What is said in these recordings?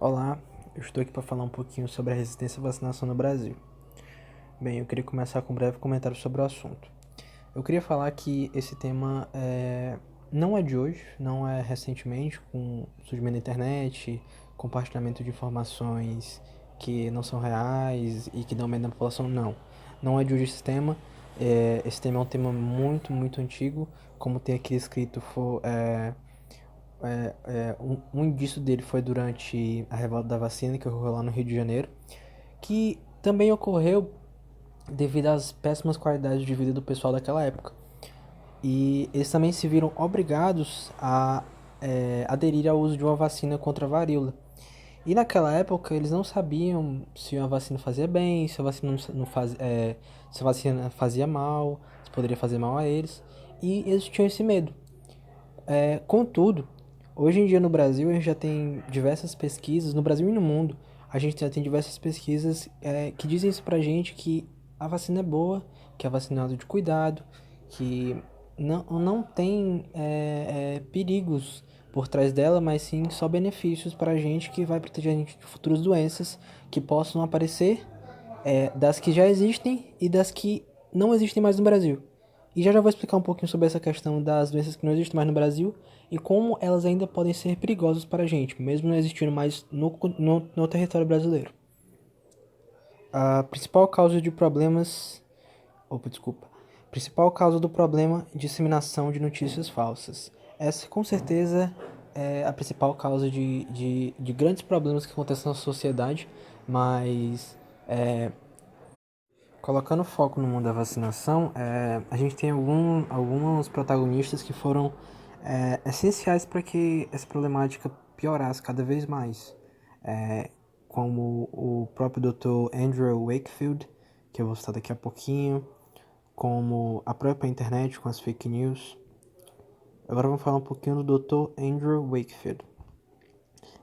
Olá, eu estou aqui para falar um pouquinho sobre a resistência à vacinação no Brasil. Bem, eu queria começar com um breve comentário sobre o assunto. Eu queria falar que esse tema não é de hoje, não é recentemente, com o surgimento da internet, compartilhamento de informações que não são reais e que dão medo na população, não. Não é de hoje esse tema. Esse tema é um tema muito, muito antigo, como tem aqui escrito, um indício dele foi durante a revolta da vacina que ocorreu lá no Rio de Janeiro, que também ocorreu devido às péssimas qualidades de vida do pessoal daquela época. E eles também se viram obrigados a aderir ao uso de uma vacina contra a varíola. E naquela época eles não sabiam se a vacina fazia bem, se a vacina não se a vacina fazia mal, se poderia fazer mal a eles. E eles tinham esse medo. Contudo, hoje em dia no Brasil a gente já tem diversas pesquisas, no Brasil e no mundo, a gente já tem diversas pesquisas que dizem isso pra gente, que a vacina é boa, que a vacina é algo de cuidado, que não tem perigos por trás dela, mas sim só benefícios pra gente, que vai proteger a gente de futuras doenças que possam aparecer, das que já existem e das que não existem mais no Brasil. E já vou explicar um pouquinho sobre essa questão das doenças que não existem mais no Brasil e como elas ainda podem ser perigosas para a gente, mesmo não existindo mais no território brasileiro. A principal causa de problemas. Opa, desculpa. Principal causa do problema: disseminação de notícias falsas. Essa, com certeza, é a principal causa de grandes problemas que acontecem na sociedade, mas colocando foco no mundo da vacinação, a gente tem alguns protagonistas que foram essenciais para que essa problemática piorasse cada vez mais, como o próprio Dr. Andrew Wakefield, que eu vou citar daqui a pouquinho, como a própria internet com as fake news. Agora vamos falar um pouquinho do Dr. Andrew Wakefield.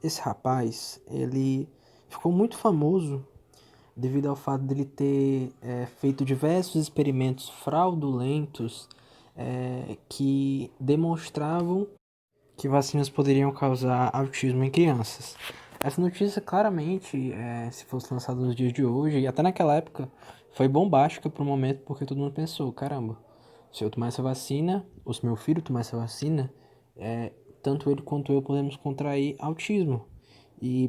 Esse rapaz, ele ficou muito famoso devido ao fato dele ter feito diversos experimentos fraudulentos que demonstravam que vacinas poderiam causar autismo em crianças. Essa notícia claramente, se fosse lançada nos dias de hoje, e até naquela época, foi bombástica para o momento, porque todo mundo pensou, caramba, se eu tomar essa vacina, ou se meu filho tomar essa vacina, tanto ele quanto eu podemos contrair autismo. E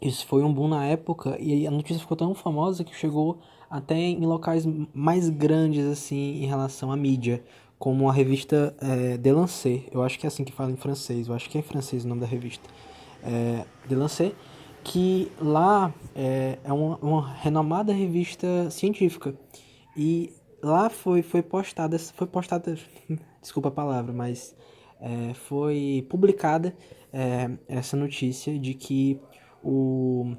isso foi um boom na época e a notícia ficou tão famosa que chegou até em locais mais grandes assim em relação à mídia, como a revista The Lancet. Eu acho que é assim que fala em francês, eu acho que é em francês o nome da revista. The Lancet, que lá é uma renomada revista científica. E lá foi postada, desculpa a palavra, mas foi publicada essa notícia de que o,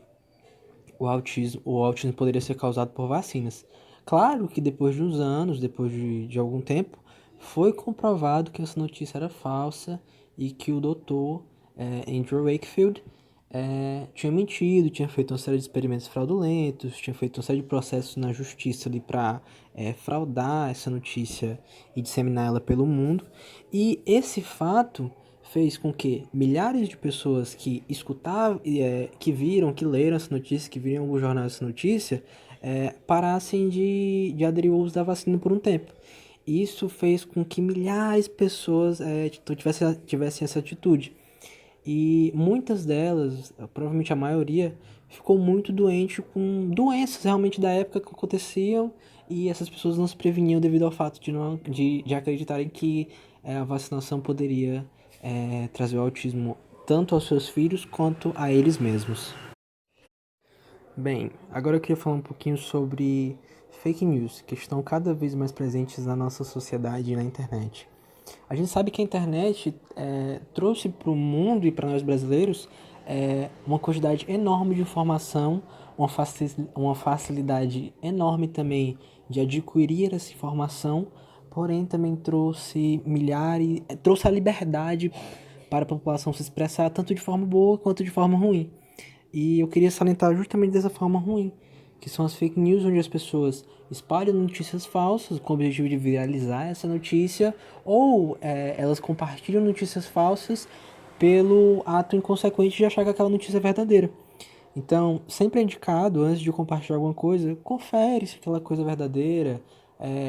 o autismo poderia ser causado por vacinas. Claro que depois de uns anos, depois de algum tempo, foi comprovado que essa notícia era falsa e que o doutor Andrew Wakefield tinha mentido, tinha feito uma série de experimentos fraudulentos, tinha feito uma série de processos na justiça ali para fraudar essa notícia e disseminar ela pelo mundo. E esse fato fez com que milhares de pessoas que escutavam, que viram, que leram essa notícia, que viram em algum jornal essa notícia, parassem de aderir ao uso da vacina por um tempo. Isso fez com que milhares de pessoas tivessem essa atitude. E muitas delas, provavelmente a maioria, ficou muito doente com doenças realmente da época que aconteciam e essas pessoas não se preveniam devido ao fato de acreditarem que a vacinação poderia trazer o autismo tanto aos seus filhos quanto a eles mesmos. Bem, agora eu queria falar um pouquinho sobre fake news, que estão cada vez mais presentes na nossa sociedade e na internet. A gente sabe que a internet trouxe para o mundo e para nós brasileiros uma quantidade enorme de informação, uma facilidade enorme também de adquirir essa informação, porém também trouxe a liberdade para a população se expressar tanto de forma boa quanto de forma ruim. E eu queria salientar justamente dessa forma ruim, que são as fake news, onde as pessoas espalham notícias falsas com o objetivo de viralizar essa notícia, ou elas compartilham notícias falsas pelo ato inconsequente de achar que aquela notícia é verdadeira. Então, sempre é indicado, antes de compartilhar alguma coisa, confere se aquela coisa é verdadeira,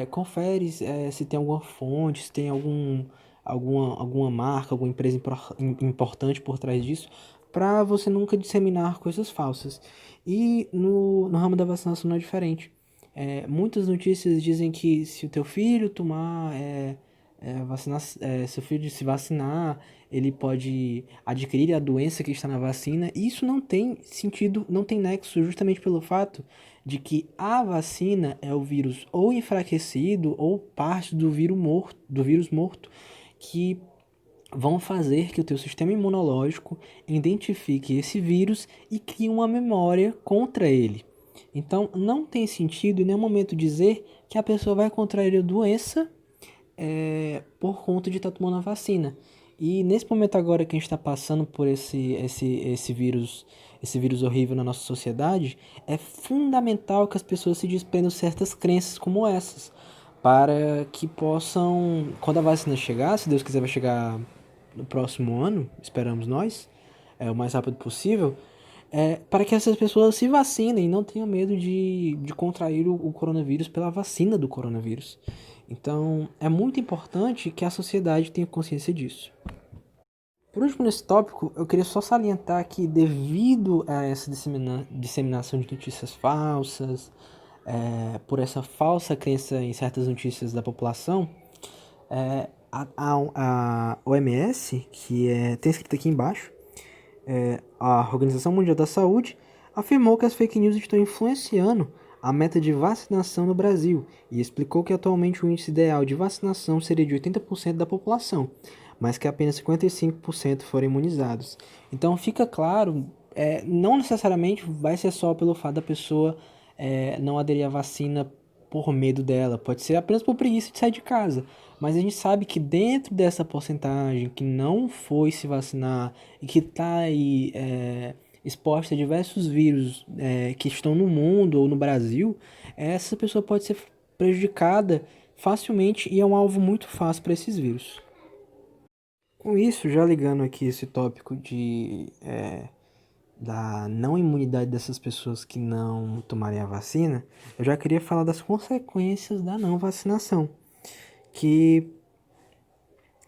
confere se tem alguma fonte, se tem alguma marca, alguma empresa importante por trás disso, para você nunca disseminar coisas falsas. E no ramo da vacinação não é diferente. Muitas notícias dizem que se o teu filho tomar seu filho se vacinar, ele pode adquirir a doença que está na vacina. E isso não tem sentido, não tem nexo, justamente pelo fato de que a vacina é o vírus ou enfraquecido ou parte do vírus morto, que vão fazer que o teu sistema imunológico identifique esse vírus e crie uma memória contra ele. Então, não tem sentido em nenhum momento dizer que a pessoa vai contrair a doença por conta de estar tomando a vacina. E nesse momento agora que a gente está passando por esse vírus horrível na nossa sociedade, é fundamental que as pessoas se desprendam de certas crenças como essas, para que possam, quando a vacina chegar, se Deus quiser vai chegar no próximo ano, esperamos nós, o mais rápido possível, para que essas pessoas se vacinem e não tenham medo de contrair o coronavírus pela vacina do coronavírus. Então, é muito importante que a sociedade tenha consciência disso. Por último, nesse tópico, eu queria só salientar que, devido a essa disseminação de notícias falsas, por essa falsa crença em certas notícias da população, a OMS, tem escrito aqui embaixo, a Organização Mundial da Saúde, afirmou que as fake news estão influenciando a meta de vacinação no Brasil e explicou que atualmente o índice ideal de vacinação seria de 80% da população, mas que apenas 55% foram imunizados. Então fica claro, não necessariamente vai ser só pelo fato da pessoa não aderir à vacina por medo dela, pode ser apenas por preguiça de sair de casa. Mas a gente sabe que dentro dessa porcentagem que não foi se vacinar e que está aí exposta a diversos vírus que estão no mundo ou no Brasil, essa pessoa pode ser prejudicada facilmente e é um alvo muito fácil para esses vírus. Com isso, já ligando aqui esse tópico da não imunidade dessas pessoas que não tomarem a vacina, eu já queria falar das consequências da não vacinação, que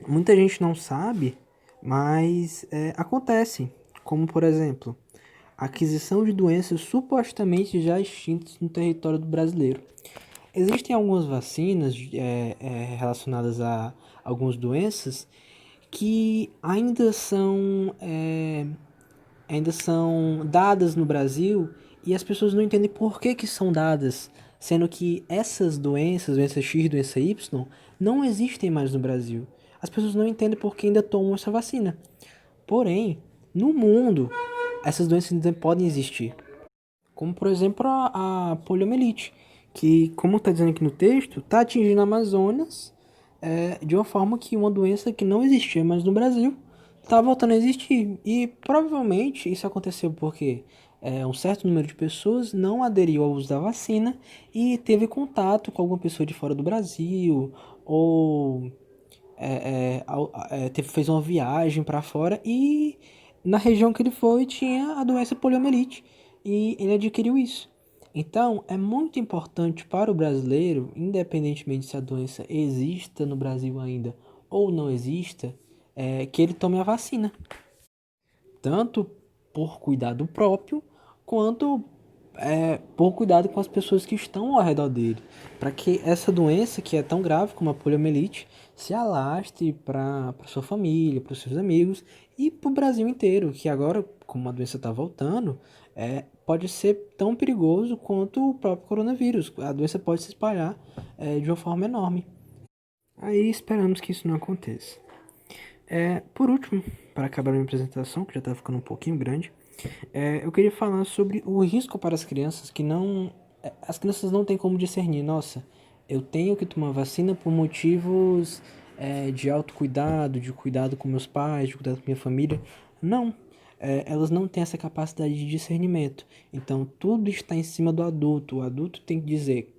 muita gente não sabe, mas acontece, como por exemplo, a aquisição de doenças supostamente já extintas no território do brasileiro. Existem algumas vacinas relacionadas a algumas doenças que ainda são dadas no Brasil e as pessoas não entendem por que são dadas, sendo que essas doenças, doença X, doença Y, não existem mais no Brasil. As pessoas não entendem por que ainda tomam essa vacina. Porém, no mundo, essas doenças ainda podem existir. Como, por exemplo, a poliomielite, que, como está dizendo aqui no texto, está atingindo a Amazonas de uma forma que uma doença que não existia mais no Brasil está voltando a existir. E provavelmente isso aconteceu porque um certo número de pessoas não aderiu ao uso da vacina e teve contato com alguma pessoa de fora do Brasil ou fez uma viagem para fora e na região que ele foi tinha a doença poliomielite e ele adquiriu isso. Então, é muito importante para o brasileiro, independentemente se a doença exista no Brasil ainda ou não exista, que ele tome a vacina. Tanto por cuidado próprio, quanto por cuidado com as pessoas que estão ao redor dele. Para que essa doença, que é tão grave como a poliomielite, se alastre para sua família, para os seus amigos e para o Brasil inteiro, que agora, como a doença está voltando, pode ser tão perigoso quanto o próprio coronavírus. A doença pode se espalhar de uma forma enorme. Aí esperamos que isso não aconteça. Por último, para acabar a minha apresentação, que já está ficando um pouquinho grande, eu queria falar sobre o risco para as crianças que não. As crianças não têm como discernir, nossa, eu tenho que tomar vacina por motivos de autocuidado, de cuidado com meus pais, de cuidado com minha família. Não. Elas não têm essa capacidade de discernimento. Então, tudo está em cima do adulto. O adulto tem que dizer: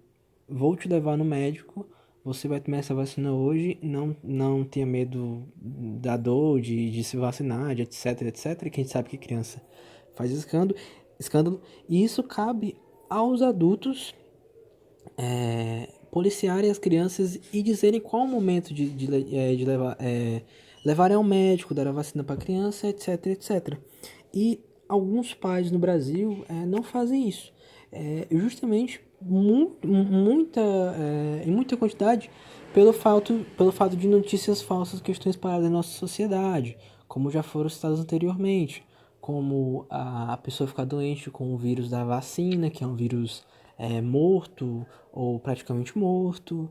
vou te levar no médico, você vai tomar essa vacina hoje, não tenha medo da dor, de se vacinar, de etc, etc, que a gente sabe que criança faz escândalo, e isso cabe aos adultos policiarem as crianças e dizerem qual o momento de levar, levarem ao médico, dar a vacina para a criança, etc, etc. E alguns pais no Brasil não fazem isso. Justamente em muita quantidade pelo fato de notícias falsas que estão espalhadas na nossa sociedade, como já foram citadas anteriormente, como a pessoa ficar doente com o vírus da vacina, que é um vírus morto ou praticamente morto,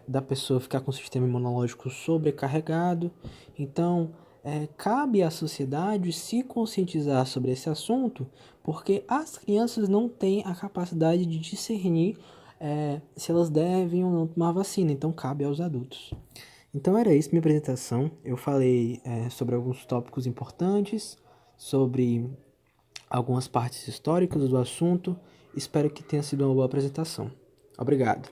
da pessoa ficar com o sistema imunológico sobrecarregado. Então, cabe à sociedade se conscientizar sobre esse assunto, porque as crianças não têm a capacidade de discernir se elas devem ou não tomar vacina, então cabe aos adultos. Então era isso minha apresentação. Eu falei sobre alguns tópicos importantes, sobre algumas partes históricas do assunto. Espero que tenha sido uma boa apresentação. Obrigado.